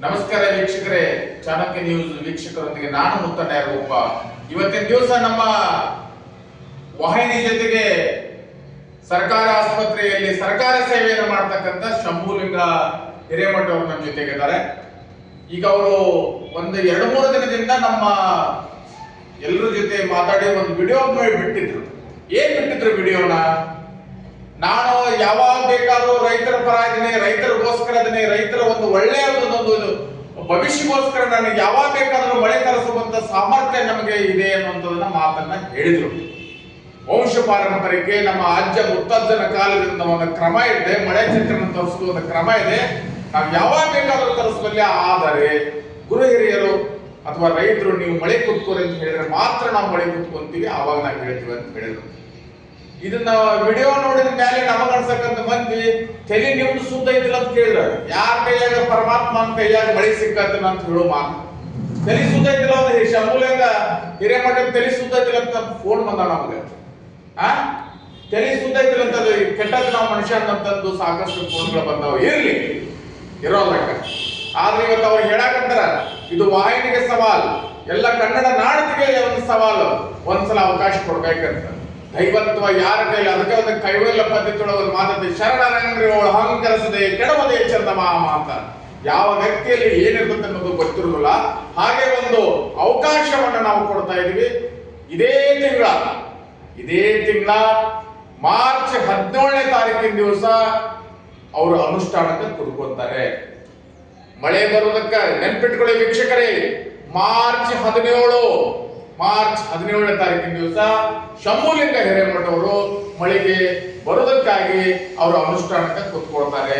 ನಮಸ್ಕಾರ ವೀಕ್ಷಕರೇ, ಚಾಣಕ್ಯ ನ್ಯೂಸ್ ವೀಕ್ಷಕರೊಂದಿಗೆ ನಾನು ಮುತ್ತಣ್ಣ ಯಾರಗೊಪ್ಪ. ಇವತ್ತಿನ ದಿವಸ ನಮ್ಮ ವಾಹಿನಿ ಜೊತೆಗೆ ಸರ್ಕಾರ ಆಸ್ಪತ್ರೆಯಲ್ಲಿ ಸರ್ಕಾರ ಸೇವೆಯನ್ನು ಮಾಡ್ತಕ್ಕಂಥ ಶಂಭುಲಿಂಗ ಹಿರೇಮಠ ಅವರು ನಮ್ಮ ಜೊತೆಗಿದ್ದಾರೆ. ಈಗ ಅವರು ಒಂದು 2-3 ದಿನದಿಂದ ನಮ್ಮ ಎಲ್ಲರ ಜೊತೆ ಮಾತಾಡಿ ಒಂದು ವಿಡಿಯೋ ಬಿಟ್ಟಿದ್ರು. ಏನ್ ಬಿಟ್ಟಿದ್ರು ವಿಡಿಯೋನ? ನಾನು ಯಾವಾಗ ಬೇಕಾದ್ರೂ ರೈತರ ಪರ ಇದ್ದೀನಿ, ರೈತರಿಗೋಸ್ಕರ ಇದ್ದೀನಿ, ರೈತರ ಒಂದು ಒಳ್ಳೆಯ ಒಂದು ಭವಿಷ್ಯಕ್ಕೋಸ್ಕರ ನಾನು ಯಾವಾಗ ಬೇಕಾದ್ರೂ ಮಳೆ ತರಿಸುವಂತ ಸಾಮರ್ಥ್ಯ ನಮಗೆ ಇದೆ ಅನ್ನುವಂಥದನ್ನ ಮಾತನ್ನ ಹೇಳಿದ್ರು. ವಂಶ ಪಾರಂಪರ್ಯಕ್ಕೆ ನಮ್ಮ ಅಜ್ಜ ಮುತ್ತಜ್ಜನ ಕಾಲದಿಂದ ಒಂದು ಕ್ರಮ ಇದೆ, ಮಳೆ ಚಿತ್ರಣ ತರಿಸುವ ಒಂದು ಕ್ರಮ ಇದೆ. ನಾವು ಯಾವಾಗ ಬೇಕಾದ್ರೂ ತರಿಸಬಲ್ಲೆ. ಆದರೆ ಗುರು ಹಿರಿಯರು ಅಥವಾ ರೈತರು ನೀವು ಮಳೆ ಕುತ್ಕೋರಿ ಅಂತ ಹೇಳಿದ್ರೆ ಮಾತ್ರ ನಾವು ಮಳೆ ಕುತ್ಕೊಂತೀವಿ, ಆವಾಗ ನಾವು ಹೇಳ್ತೀವಿ ಅಂತ ಹೇಳಿದ್ರು. ಇದನ್ನ ವಿಡಿಯೋ ನೋಡಿದ ಮೇಲೆ ನಮಗ ಅನ್ಸಕ್ಕಂತ ಮಂದಿ ತಲೆ ನಿಮ್ದು ಸುದ್ದ ಐತಿಲ್ಲ ಅಂತ ಕೇಳಿದ್ರ, ಯಾರ ಕೈಯಾಗ ಪರಮಾತ್ಮನ ಕೈಯಾಗ ಮಳೆ ಸಿಕ್ಕತ್ತನ ಅಂತ ಹೇಳೋ ಮಾತು. ತಲೆ ಸುದ್ದ ಐತಿಲ್ಲ ಅಂತ ಶಂಭುಲಿಂಗ ಹಿರೇಮಠ ತಲೆ ಸುದ್ದ ಐತಿಲ್ಲ ಅಂತ ಫೋನ್ ಬಂದ ನಮಗೆ. ತಲೆ ಸುದ್ದ ಐತಿಲ್ಲ ಅಂತ ಕೆಟ್ಟದ್ ನಾವು ಮನುಷ್ಯ ಅಂತಂದು ಸಾಕಷ್ಟು ಫೋನ್ಗಳು ಬಂದಾವ. ಇರ್ಲಿ, ಇರೋಲ್ಲಕ್ಕ. ಆದ್ರೆ ಇವತ್ತು ಅವ್ರು ಹೇಳಾಕಂತಾರ ಇದು ವಾಹಿನಿಗೆ ಸವಾಲು, ಎಲ್ಲ ಕನ್ನಡ ನಾಡಿಗೆ ಒಂದು ಸವಾಲು, ಒಂದ್ಸಲ ಅವಕಾಶ ಕೊಡ್ಬೇಕಂತ. ದೈವತ್ವ ಯಾರ ಕೈಲಿ, ಅದಕ್ಕೆ ಒಂದು ಕೈವಲ್ಯ ಪದ್ಧತಿ ಒಳಗೆ ಮಾತಂತೆ ಶರಣರಂಗ್ರಿ ಅವಳು ಹಂಕರಿಸದೆ ಕೆಡವದೆ ಚಂದ ಮಾಮ ಅಂತ. ಯಾವ ವ್ಯಕ್ತಿಯಲ್ಲಿ ಏನಿರುತ್ತೆ ಅನ್ನೋದು ಗೊತ್ತಿರುವುದಿಲ್ಲ. ಹಾಗೆ ಒಂದು ಅವಕಾಶವನ್ನು ನಾವು ಕೊಡ್ತಾ ಇದೀವಿ. ಇದೇ ತಿಂಗಳ ಮಾರ್ಚ್ 17ನೇ ತಾರೀಕಿನ ದಿವಸ ಅವರು ಅನುಷ್ಠಾನಕ್ಕೆ ಕುಡ್ಕೊಂತಾರೆ. ಮಳೆ ಬರುವುದಕ್ಕೆ ನೆನ್ಪಿಟ್ಕೊಳ್ಳಿ ವೀಕ್ಷಕರೇ, ಮಾರ್ಚ್ 17ನೇ ತಾರೀಕಿನ ದಿವಸ ಶಂಭುಲಿಂಗ ಹಿರೇಮಠ ಅವರು ಮಳೆಗೆ ಬರುವುದಕ್ಕಾಗಿ ಅವರು ಅನುಷ್ಠಾನಕ್ಕೆ ಕೂತ್ಕೊಳ್ತಾರೆ.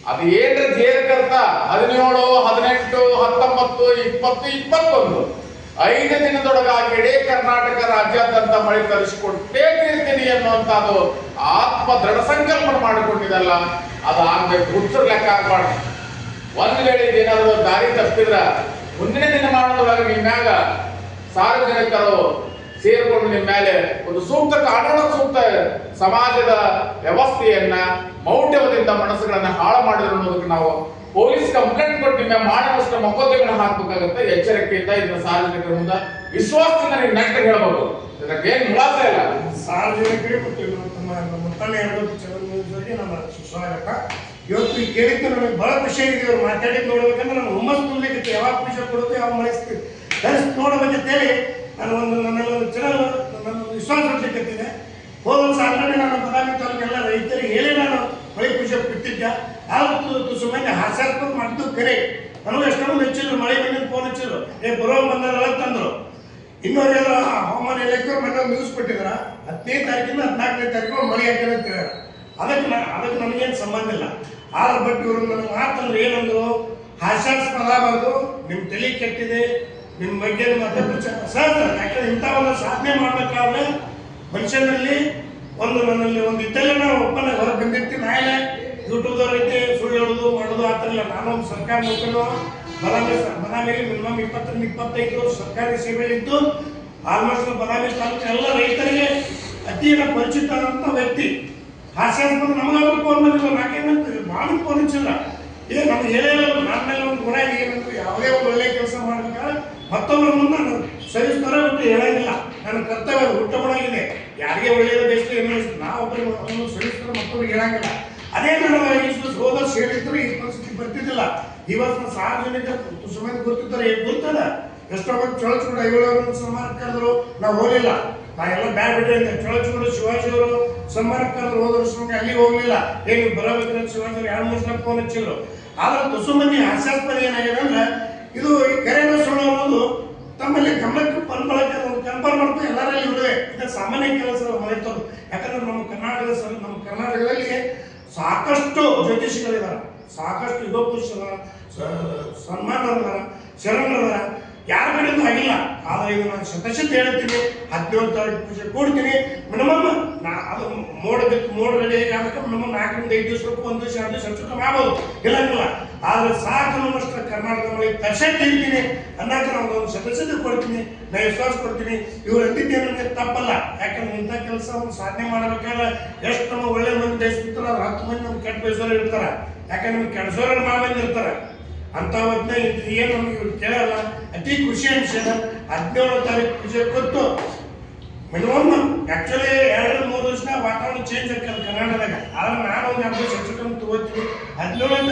ಅದು ಏನ್ರ ಧ್ಯೇಯಕರ್ತ 17, 18, 19, 20, 21 5 ದಿನದೊಳಗಾಗಿ ಇಡೀ ಕರ್ನಾಟಕ ರಾಜ್ಯಾದ್ಯಂತ ಮಳೆ ತರಿಸಿಕೊಟ್ಟೇ ತೀರ್ತೀನಿ ಅನ್ನುವಂಥದ್ದು ಆತ್ಮ ದೃಢ ಸಂಕಲ್ಪನೆ ಮಾಡಿಕೊಂಡಿದಲ್ಲ, ಅದು ಆಗ್ಬೇಕು. ಹುಚ್ಚರ ಲೆಕ್ಕ ಆಗ್ಬಾರ್ದು. ಒಂದ್ ವೇಳೆ ಏನಾದ್ರು ದಾರಿ ತಪ್ಪಿದ್ರ ಮುಂದಿನ ದಿನಮಾನದೊಳಗೆ ನಿಮ್ಮ ಮ್ಯಾಗ ಸಾರ್ವಜನಿಕರು ಸೇರ್ಕೊಂಡು ನಿಮ್ಮ ಮೇಲೆ ಒಂದು ಸೂಕ್ತ ಕಾನೂನು, ಸೂಕ್ತ ಸಮಾಜದ ವ್ಯವಸ್ಥೆಯನ್ನ ಮೌಢ್ಯದಿಂದ ಮನಸ್ಸುಗಳನ್ನ ಹಾಳು ಮಾಡಿದ್ರು ಅನ್ನೋದಕ್ಕೆ ನಾವು ಪೊಲೀಸ್ ಕಂಪ್ಲೇಂಟ್ ಕೊಟ್ಟು ನಿಮ್ಮ ಮಾನವಷ್ಟ ಮೊಕದ್ದಮೆಗಳನ್ನ ಹಾಕಬೇಕಾಗುತ್ತೆ. ಎಚ್ಚರಿಕೆಯಿಂದ ಇದನ್ನ ಸಾರ್ವಜನಿಕರ ಮುಂದೆ ವಿಶ್ವಾಸದಿಂದ ನೀವು ನೆಟ್ಟ ಹೇಳ್ಬೋದು. ಇದಕ್ಕೆ ಏನ್ ಮುಲಾಸ ಇಲ್ಲ. ಸಾರ್ವಜನಿಕರಿಗೆ ಮುತ್ತಣ್ಣ ನಮ್ಮ ಸ್ವಾಗತ. ಇವತ್ತು ಈ ಕೇಳಿದ್ದು ನನಗೆ ಬಹಳ ಖುಷಿ ಆಗಿದೆ. ಇವ್ರು ಮಾತಾಡಿದ್ದು ನೋಡ್ಬೇಕಂದ್ರೆ ನಾನು ಹುಮ್ಮಸ್ ತುಂಬಲಿಕ್ಕೆ ಯಾವಾಗ ಖುಷಿ ಕೊಡೋದು, ಯಾವಾಗ ಮಳಿಸ್ತೀವಿ ನೋಡಬೇಕಂತೇಳಿ ನಾನು ನನ್ನೊಂದು ಚಾನಲ್ ನನ್ನೊಂದು ವಿಶ್ವಾಸ ಇಡ್ಲಿಕ್ಕೆ ಹೋದ ವರ್ಷ ಆಲ್ರೆಡಿ ನಾನು ಬದಾಮಿ ತಾಲೂಕೆಲ್ಲ ರೈತರಿಗೆ ಹೇಳಿ ನಾನು ಮಳೆ ಖುಷಿ ಬಿಟ್ಟಿದ್ದೆ. ಆವತ್ತು ಸುಮ್ಮನೆ ಹಾಸ್ಯಾಸ್ಪದ ಮಾಡಿದ್ದು ಕರೆ. ನನಗೂ ಎಷ್ಟೊಂದು ಹೆಚ್ಚಿದ್ರು, ಮಳೆ ಬಂದಿದ್ದು ಫೋನ್ ಹಚ್ಚಿದ್ರು, ಬರೋ ಬಂದಾರ ತಂದ್ರು. ಇನ್ನೊಂದು ಹವಾಮಾನ ಇಲಾಖೆಯವ್ರು ಮನೆ ನ್ಯೂಸ್ ಕೊಟ್ಟಿದಾರ 15ನೇ ತಾರೀಕಿಂದ 14ನೇ ತಾರೀಕು ಮಳೆ ಹಾಕಿದೆ ಅಂತ ಹೇಳ್ಯಾರ. ಅದಕ್ಕೆ ನನಗೇನು ಸಂಬಂಧ ಇಲ್ಲ. ಆದ್ರೆ ಬಟ್ ಇವರು ನನಗೆ ಮಾತಂದ್ರೆ ಏನಂದ್ರು, ಹಾಸ್ಯಾಸ್ಪದ ಬಂದು ನಿಮ್ಮ ತಲೆ ಕೆಟ್ಟಿದೆ, ನಿಮ್ಮ ಬಗ್ಗೆ ಮತ್ತೊಂದು ಸಹಜ. ಯಾಕಂದ್ರೆ ಇಂಥ ಒಂದು ಸಾಧನೆ ಮಾಡ್ಬೇಕಾದ್ರೆ ಮನುಷ್ಯನಲ್ಲಿ ನನ್ನಲ್ಲಿ ಒಂದು ಇದ್ದಲ್ಲೇ ನಾವು ಒಪ್ಪನ ಹೊರಗೆ ಬಂದಿರ್ತೀನಿ. ನಾಳೆ ಯೂಟ್ಯೂಬ್ದವ್ರ ಐತೆ ಸುಳ್ಳು ಹೇಳೋದು ಮಾಡೋದು ಆ ಥರ ಇಲ್ಲ. ನಾನೊಂದು ಸರ್ಕಾರ ನೌಕರನು, ಬದಾಮಿಯಲ್ಲಿ ಮಿನಿಮಮ್ 20-25 ವರ್ಷ ಸರ್ಕಾರಿ ಸೇವೆಯಲ್ಲಿದ್ದು ಆಲ್ಮೋಸ್ಟ್ ಬದಾಮಿ ತಾಲೂಕು ಎಲ್ಲ ರೈತರಿಗೆ ಅತಿ ಪರಿಚಿತ ಅಂತ ವ್ಯಕ್ತಿ. ಹಾಸ್ಯಾಸ್ಪದ ನಮಗಾದ್ರೂ ಫೋನ್ ಬಂದಿಲ್ಲ, ನಾಕೇನಂತ ಭಾಳ ಫೋನ್ ಹಚ್ಚಿಲ್ಲ. ನಮ್ಗೆ ಹೇಳಿಲ್ಲ, ನನ್ನ ಮೇಲೆ ಒಂದು ಗುಣ ಏನಂತ ಯಾವುದೇ ಒಂದು ಒಳ್ಳೆಯ ಕೆಲಸ ಮಾಡ್ಬೇಕಾದ್ರೆ ಮತ್ತೊಬ್ಬರ ಮುಂದೆ ನಾನು ಸರಿಸ್ತಾರೆ ಬಿಟ್ಟು ಹೇಳಂಗಿಲ್ಲ. ನನ್ನ ಕರ್ತವ್ಯ ಹುಟ್ಟ ಗುಣಾಗಿದೆ. ಯಾರಿಗೆ ಒಳ್ಳೆಯದು ಬೆಸ್ಟ್ ಏನು ನಾವೊಬ್ಬರಿಗೆ ಸರಿಸ್ತಾರೆ ಮತ್ತೊಬ್ಬರಿಗೆ ಹೇಳಂಗಿಲ್ಲ. ಅದೇ ನಾನು ಹೋದ ವರ್ಷ ಹೇಳಿದ್ರು ಈ ಪರಿಸ್ಥಿತಿ ಬರ್ತಿದ್ದಿಲ್ಲ. ಇವತ್ತು ಸಾರ್ವಜನಿಕ ಸುಮ್ಮನೆ ಗೊತ್ತಿದ್ದಾರೆ, ಗೊತ್ತದ ಎಷ್ಟೋ ಮಂದಿ ಚೊಳಚೂಡ ಐವಳವರು ಸನ್ಮಾನಕ್ಕೆ ಕರೆದ್ರು, ನಾವು ಹೋಗಲಿಲ್ಲ. ನಾವೆಲ್ಲ ಬ್ಯಾಡ್ ಬಿಟ್ಟರೆ ಅಂತ ಚೊಳಚೂಡು ಶಿವಾಜಿ ಅವರು ಸನ್ಮಾನಕ್ಕೆ ಕರೆದ್ರು. ಹೋದ ವರ್ಷ ನಮಗೆ ಅಲ್ಲಿ ಹೋಗಲಿಲ್ಲ. ಏನು ಬರಬೇಕಂದ್ರೆ ಶಿವಾಜಿ ಅವರು 2-3 ಸಲ ಫೋನ್ ಹಚ್ಚಿದ್ರು. ಆದ್ರೆ ತುಸು ಮಂದಿ ಹಾಸ್ಯಾಸ್ಪದ ಏನಾಗಿದೆ ಅಂದ್ರೆ ಇದು ಕರೆನ ಸುಳ್ಳು ಅನ್ನೋದು ತಮ್ಮಲ್ಲಿ ಗಮನಕ್ಕೆ ಬಂದ್ಬಳಕೆ ಕನ್ಫರ್ಮ್ ಮಾಡ್ಕೊಂಡು ಎಲ್ಲರಲ್ಲಿ ಇರುವೆ. ಇದು ಸಾಮಾನ್ಯ ಕೆಲಸ ಮರೆತೋದು. ಯಾಕಂದ್ರೆ ನಮ್ಮ ಕರ್ನಾಟಕದಲ್ಲಿ ಸಾಕಷ್ಟು ಜ್ಯೋತಿಷಿಗಳಿದ್ದಾರೆ, ಸಾಕಷ್ಟು ಯುಗ ಪುರುಷರ ಸನ್ಮಾನರಿದ್ದಾರೆ, ಶರಣರಿದ್ದಾರೆ. ಯಾರ ಕಡೆಯಿಂದ ಆಗಿಲ್ಲ. ಆದರೆ ಇದು ನಾನು ಶತಶತ ಹೇಳ್ತೀನಿ, 17 ತಾರೀಕು ಪೂಜೆ ಕೊಡ್ತೀನಿ. ಮಿನಿಮಮ್ ಅದು ಮೋಡ ರೆಡಿ ಆಗಕ್ಕೆ ಮಿನಿಮಮ್ 4-5 ದಿವಸಕ್ಕೂ 1 ದಿವಸ 2 ದಿವಸ ಹೆಚ್ಚು ಕಮ್ಮಿ ಆಗ್ಬೋದು, ಇಲ್ಲಂಗಿಲ್ಲ. ಆದರೆ ಸಾಕು ನಮ್ಮಷ್ಟು ಕರ್ನಾಟಕ ಮಳೆ ತರ್ಸಕ್ಕೆ ಇರ್ತೀನಿ ಅನ್ನಕ್ಕೆ ನಾವು ಒಂದು ಶತಶತ ಕೊಡ್ತೀನಿ, ನಾ ವಿಶ್ವಾಸ ಕೊಡ್ತೀನಿ. ಇವ್ರು ಅಂದಿದ್ದೇ ನನಗೆ ತಪ್ಪಲ್ಲ. ಯಾಕಂದ್ರೆ ಇಂಥ ಕೆಲಸ ಒಂದು ಸಾಧನೆ ಮಾಡಬೇಕಾದ್ರೆ ಎಷ್ಟು ನಮ್ಮ ಒಳ್ಳೆ ಮಂದಿ ದೇಶಿರ್ತಾರೆ, 10 ಮಂದಿ ನಮ್ಗೆ ಕೆಟ್ಟ ಬೇಸರ ಇರ್ತಾರೆ. ಯಾಕಂದ್ರೆ ನಮ್ಗೆ ಕೆಡ್ಸೋರಲ್ಲಿ ಬಂದಿರ್ತಾರೆ. ಅಂತ ಹೊತ್ತಿನ ಏನು ನಮ್ಗೆ ಇವ್ರು ಕೇಳಲ್ಲ. ಅತಿ ಖುಷಿ ಅನ್ಸದ 17ನೇ ತಾರೀಕು ಪೂಜೆ ಕೊಟ್ಟು ಮಿನಿಮಮ್ ಆಕ್ಚುಲಿ 2-3 ವರ್ಷ ವಾತಾವರಣ ಚೇಂಜ್ ಆಗ್ತದೆ ಕರ್ನಾಟಕದಾಗ. ಆದ್ರೆ ನಾನು ಒಂದು 2 ವರ್ಷ ತಗೋತೀನಿ 17ನೇ